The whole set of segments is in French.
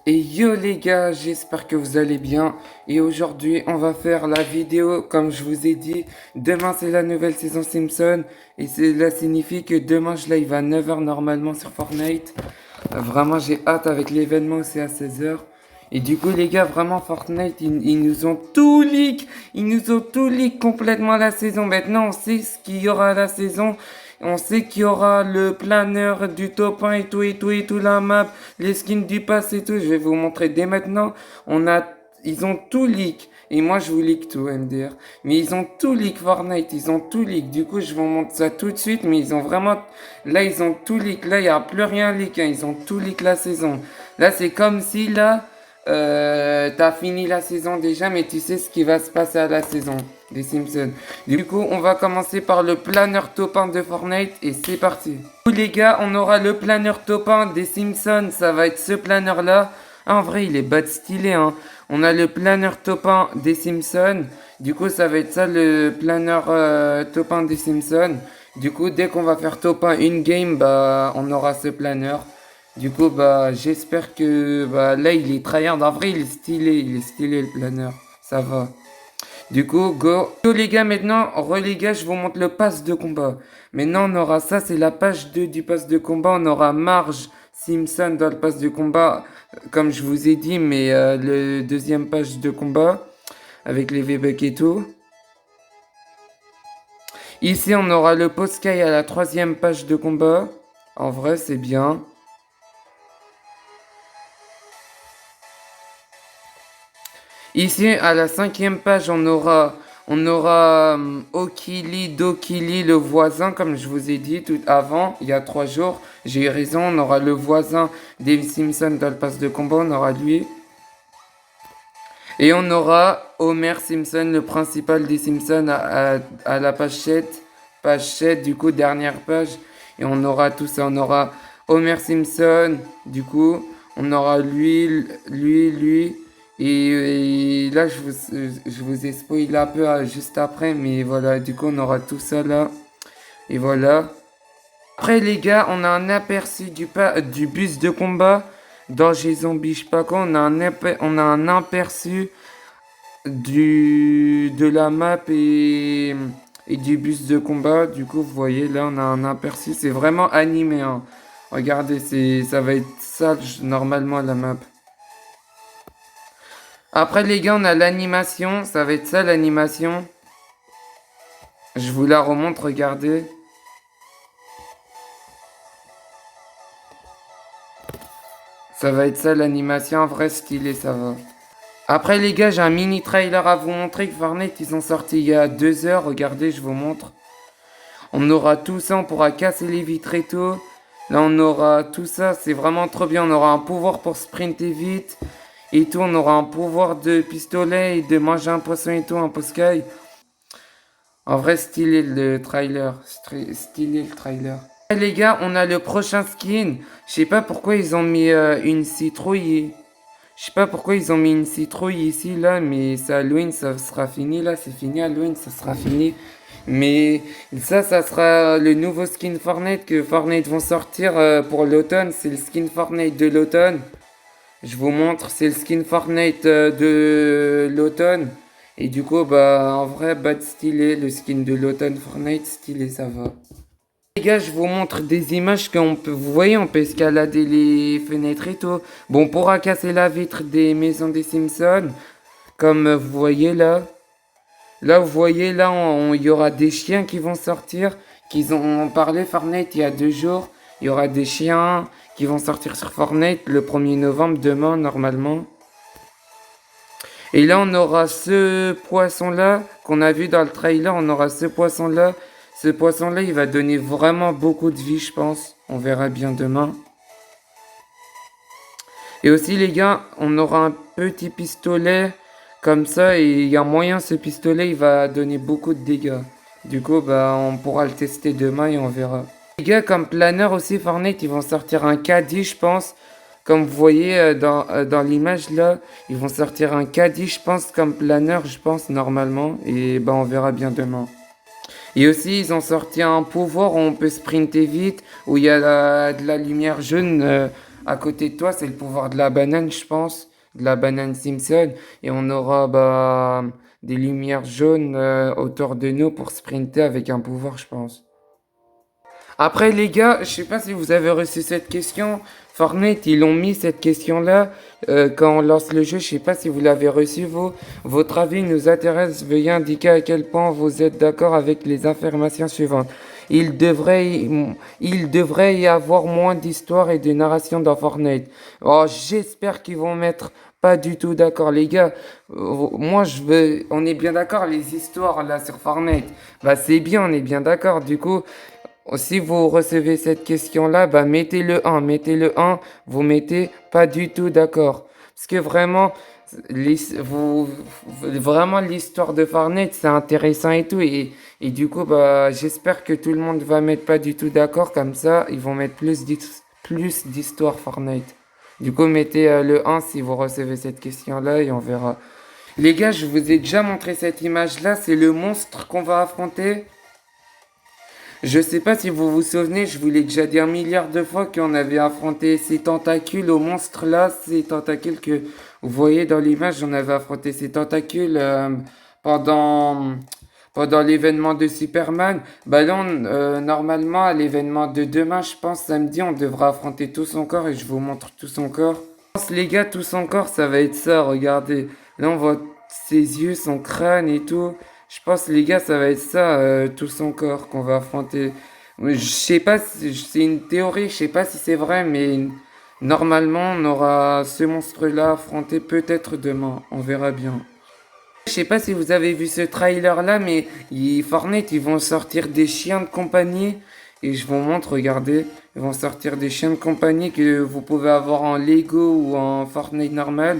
Et yo les gars, j'espère que vous allez bien. Et aujourd'hui, on va faire la vidéo, comme je vous ai dit. Demain, c'est la nouvelle saison Simpson. Et cela signifie que demain, je live à 9h normalement sur Fortnite. Vraiment, j'ai hâte avec l'événement, c'est à 16h. Et du coup, les gars, vraiment, Fortnite, ils nous ont tout leak. Ils nous ont tout leak complètement la saison. Maintenant, on sait ce qu'il y aura à la saison. On sait qu'il y aura le planeur du top 1 et tout, la map, les skins du pass et tout. Je vais vous montrer dès maintenant. Ils ont tout leak. Et moi, je vous leak tout, MDR. Mais ils ont tout leak Fortnite. Ils ont tout leak. Du coup, je vous montre ça tout de suite. Mais ils ont vraiment, là, ils ont tout leak. Là, il n'y a plus rien leak, hein. Ils ont tout leak la saison. Là, c'est comme si, là, t'as fini la saison déjà, mais tu sais ce qui va se passer à la saison des Simpsons. Du coup, on va commencer par le planeur top 1 de Fortnite et c'est parti. Du coup, les gars, on aura le planeur top 1 des Simpsons. Ça va être ce planeur-là. En vrai, il est bad stylé, hein. On a le planeur top 1 des Simpsons. Du coup, ça va être ça le planeur top 1 des Simpsons. Du coup, dès qu'on va faire top 1 une game, bah, on aura ce planeur. Du coup, bah, j'espère que bah, là, il est tryhard. En vrai, il est stylé le planeur. Ça va. Du coup, go. Go les gars, maintenant, les gars, je vous montre le pass de combat. Maintenant, on aura ça, c'est la page 2 du pass de combat. On aura Marge Simpson dans le pass de combat, comme je vous ai dit, mais le deuxième page de combat, avec les V-Bucks et tout. Ici, on aura le Posky à la troisième page de combat. En vrai, c'est bien. Ici, à la cinquième page, on aura Okili, Dokili, le voisin, comme je vous ai dit tout avant, il y a 3 jours. J'ai eu raison, on aura le voisin des Simpsons dans le pass de combat, on aura lui. Et on aura Homer Simpson, le principal des Simpsons, à la page 7. Page 7, du coup, dernière page. Et on aura tout ça, on aura Homer Simpson, du coup, on aura lui. Et là, je vous ai spoilé un peu juste après, mais voilà, du coup, on aura tout ça là. Et voilà. Après, les gars, on a un aperçu du bus de combat. Danger Zombie, je sais pas quoi. On a un aperçu de la map et du bus de combat. Du coup, vous voyez, là, on a un aperçu. C'est vraiment animé, hein. Regardez, ça va être ça, normalement, la map. Après les gars, on a l'animation. Ça va être ça l'animation. Je vous la remonte, regardez. Ça va être ça l'animation. En vrai stylé, ça va. Après les gars, j'ai un mini trailer à vous montrer que Fortnite, ils ont sorti il y a 2 heures. Regardez, je vous montre. On aura tout ça, on pourra casser les vitres et tout. Là, on aura tout ça. C'est vraiment trop bien. On aura un pouvoir pour sprinter vite. Et tout, on aura un pouvoir de pistolet et de manger un poisson et tout, un poscaille. En vrai, stylé le trailer. Stylé le trailer. Et les gars, on a le prochain skin. Je sais pas pourquoi ils ont mis une citrouille. Je sais pas pourquoi ils ont mis une citrouille ici, là, mais c'est Halloween, ça sera fini, là, c'est fini Halloween, ça sera fini. Mais ça sera le nouveau skin Fortnite que Fortnite vont sortir pour l'automne. C'est le skin Fortnite de l'automne. Je vous montre, c'est le skin Fortnite de l'automne. Et du coup, bah, en vrai, bad stylé, le skin de l'automne Fortnite, stylé, ça va. Les gars, je vous montre des images vous voyez, on peut escalader les fenêtres et tout. Bon, on pourra casser la vitre des maisons des Simpsons, comme vous voyez là. Là, vous voyez, là, il y aura des chiens qui vont sortir, qu'ils ont parlé Fortnite il y a 2 jours. Il y aura des chiens qui vont sortir sur Fortnite le 1er novembre, demain, normalement. Et là, on aura ce poisson-là qu'on a vu dans le trailer, on aura ce poisson-là. Ce poisson-là, il va donner vraiment beaucoup de vie, je pense. On verra bien demain. Et aussi, les gars, on aura un petit pistolet comme ça. Et il y a moyen, ce pistolet, il va donner beaucoup de dégâts. Du coup, bah, on pourra le tester demain et on verra. Les gars, comme planeur aussi, Fortnite, ils vont sortir un caddie, je pense. Comme vous voyez dans l'image là, ils vont sortir un caddie, je pense, comme planeur, je pense, normalement. Et bah, on verra bien demain. Et aussi, ils ont sorti un pouvoir où on peut sprinter vite, où il y a de la lumière jaune à côté de toi, c'est le pouvoir de la banane, je pense. De la banane Simpson. Et on aura bah, des lumières jaunes autour de nous pour sprinter avec un pouvoir, je pense. Après, les gars, je sais pas si vous avez reçu cette question. Fortnite, ils ont mis cette question-là quand on lance le jeu. Je sais pas si vous l'avez reçu, vous. Votre avis nous intéresse. Veuillez indiquer à quel point vous êtes d'accord avec les informations suivantes. Il devrait, il devrait y avoir moins d'histoires et de narration dans Fortnite. Oh, j'espère qu'ils vont mettre pas du tout d'accord, les gars. Moi, je veux, on est bien d'accord, les histoires là sur Fortnite. Bah, c'est bien, on est bien d'accord. Du coup, si vous recevez cette question-là, bah mettez le un, vous mettez pas du tout d'accord. Parce que vraiment, vraiment l'histoire de Fortnite, c'est intéressant et tout. Et du coup, bah, j'espère que tout le monde va mettre pas du tout d'accord. Comme ça, ils vont mettre plus d'histoire Fortnite. Du coup, mettez le un si vous recevez cette question-là et on verra. Les gars, je vous ai déjà montré cette image-là. C'est le monstre qu'on va affronter. Je sais pas si vous vous souvenez, je vous l'ai déjà dit un milliard de fois qu'on avait affronté ces tentacules au monstre là, ces tentacules que vous voyez dans l'image, on avait affronté ces tentacules pendant pendant l'événement de Superman. Bah là, normalement, à l'événement de demain, je pense samedi, on devra affronter tout son corps et je vous montre tout son corps. Je pense, les gars, tout son corps, ça va être ça, regardez. Là, on voit ses yeux, son crâne et tout. Je pense, les gars, ça va être ça, tout son corps qu'on va affronter. Je sais pas, c'est une théorie, je sais pas si c'est vrai, mais normalement, on aura ce monstre-là affronté peut-être demain. On verra bien. Je sais pas si vous avez vu ce trailer-là, mais Fortnite, ils vont sortir des chiens de compagnie. Et je vous montre, regardez. Ils vont sortir des chiens de compagnie que vous pouvez avoir en Lego ou en Fortnite normal.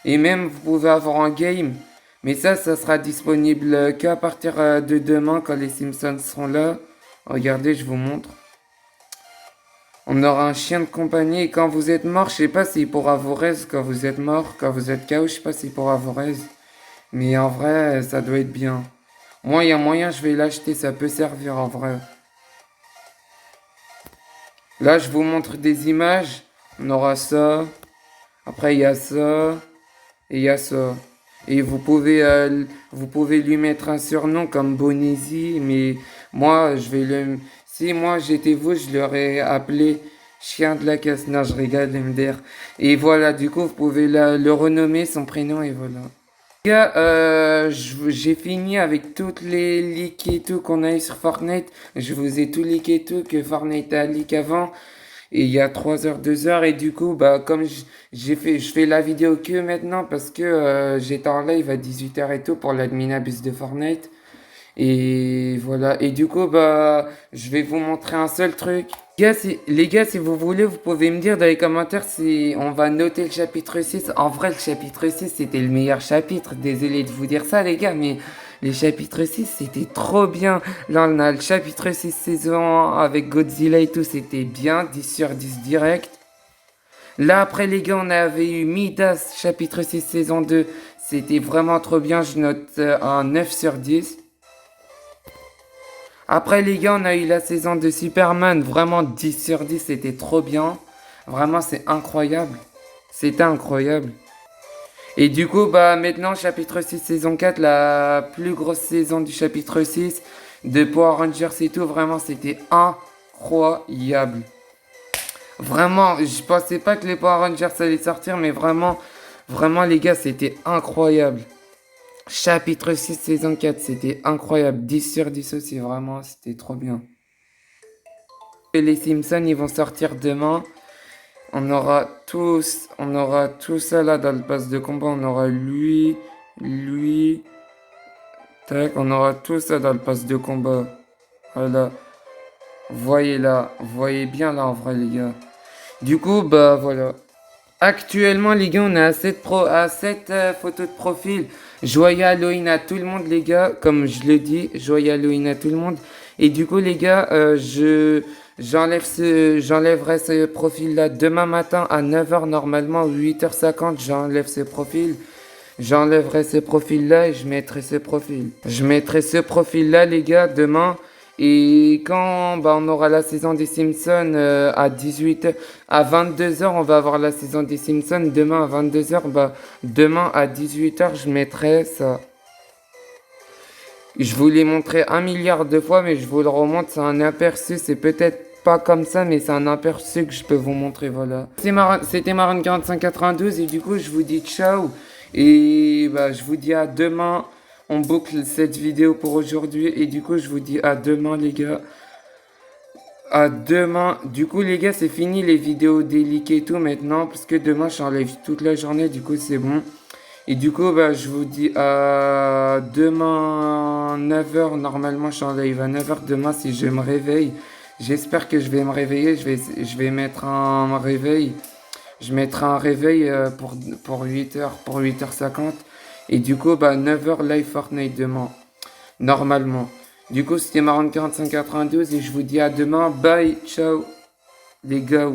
Et même, vous pouvez avoir en game. Mais ça sera disponible qu'à partir de demain quand les Simpsons seront là. Regardez, je vous montre. On aura un chien de compagnie et quand vous êtes mort, je sais pas s'il pourra vous raise quand vous êtes mort, quand vous êtes KO, je sais pas s'il pourra vous raise. Mais en vrai, ça doit être bien. Moi, il y a moyen, je vais l'acheter, ça peut servir en vrai. Là, je vous montre des images. On aura ça. Après, il y a ça. Et il y a ça. Et vous pouvez lui mettre un surnom comme Bonizi. Mais moi, je vais le... Si moi j'étais vous, je l'aurais appelé Chien de la casse. Non, je rigole, MDR. Et voilà, du coup, vous pouvez le renommer son prénom et voilà. Les gars, j'ai fini avec toutes les leaks et tout qu'on a eu sur Fortnite. Je vous ai tout leak et tout que Fortnite a leak avant. Et il y a 3 heures, 2 heures. Et du coup, bah, comme je fais la vidéo que maintenant parce que j'étais en live à 18 heures et tout pour l'admin abus de Fortnite. Et voilà. Et du coup, bah, je vais vous montrer un seul truc. Les gars, si vous voulez, vous pouvez me dire dans les commentaires si on va noter le chapitre 6. En vrai, le chapitre 6, c'était le meilleur chapitre. Désolé de vous dire ça, les gars, mais les chapitres 6, c'était trop bien. Là, on a le chapitre 6 saison 1 avec Godzilla et tout, c'était bien. 10 sur 10 direct. Là, après, les gars, on avait eu Midas, chapitre 6 saison 2. C'était vraiment trop bien. Je note un 9 sur 10. Après les gars, on a eu la saison de Superman, vraiment 10 sur 10, c'était trop bien. Vraiment, c'est incroyable. C'était incroyable. Et du coup, bah maintenant, chapitre 6, saison 4, la plus grosse saison du chapitre 6 de Power Rangers et tout, vraiment, c'était incroyable. Vraiment, je pensais pas que les Power Rangers allaient sortir, mais vraiment, vraiment les gars, c'était incroyable. Chapitre 6, saison 4, c'était incroyable. 10 sur 10 aussi, vraiment, c'était trop bien. Et les Simpsons, ils vont sortir demain. On aura tout ça là dans le pass de combat. On aura lui, tac, on aura tout ça dans le pass de combat. Voilà. Voyez là, voyez bien là en vrai les gars. Du coup, bah voilà. Actuellement, les gars, on est à 7 photos de profil. Joyeux Halloween à tout le monde, les gars. Comme je le dis, joyeux Halloween à tout le monde. Et du coup, les gars, j'enlèverai ce profil-là demain matin à 9 h normalement, 8 h 50, j'enlève ce profil. J'enlèverai ce profil-là et je mettrai ce profil. Je mettrai ce profil-là, les gars, demain. Et quand bah, on aura la saison des Simpsons à 18h, à 22h, on va avoir la saison des Simpsons. Demain à 22h, bah, demain à 18h, je mettrai ça. Je vous l'ai montré 1 milliard de fois, mais je vous le remonte. C'est un aperçu. C'est peut-être pas comme ça, mais c'est un aperçu que je peux vous montrer. Voilà. C'était Marron 4592. Et du coup, je vous dis ciao. Et bah, je vous dis à demain. On boucle cette vidéo pour aujourd'hui. Et du coup, je vous dis à demain, les gars. À demain. Du coup, les gars, c'est fini les vidéos déliques et tout maintenant. Parce que demain, je suis en live toute la journée. Du coup, c'est bon. Et du coup, bah, je vous dis à demain 9h. Normalement, je suis en live à 9h demain si je me réveille. J'espère que je vais me réveiller. Je vais mettre un réveil. Je mettrai un réveil pour 8h, pour 8h50. Et du coup, bah, 9h live Fortnite demain. Normalement. Du coup, c'était Marron 4592 et je vous dis à demain. Bye, ciao, les gars.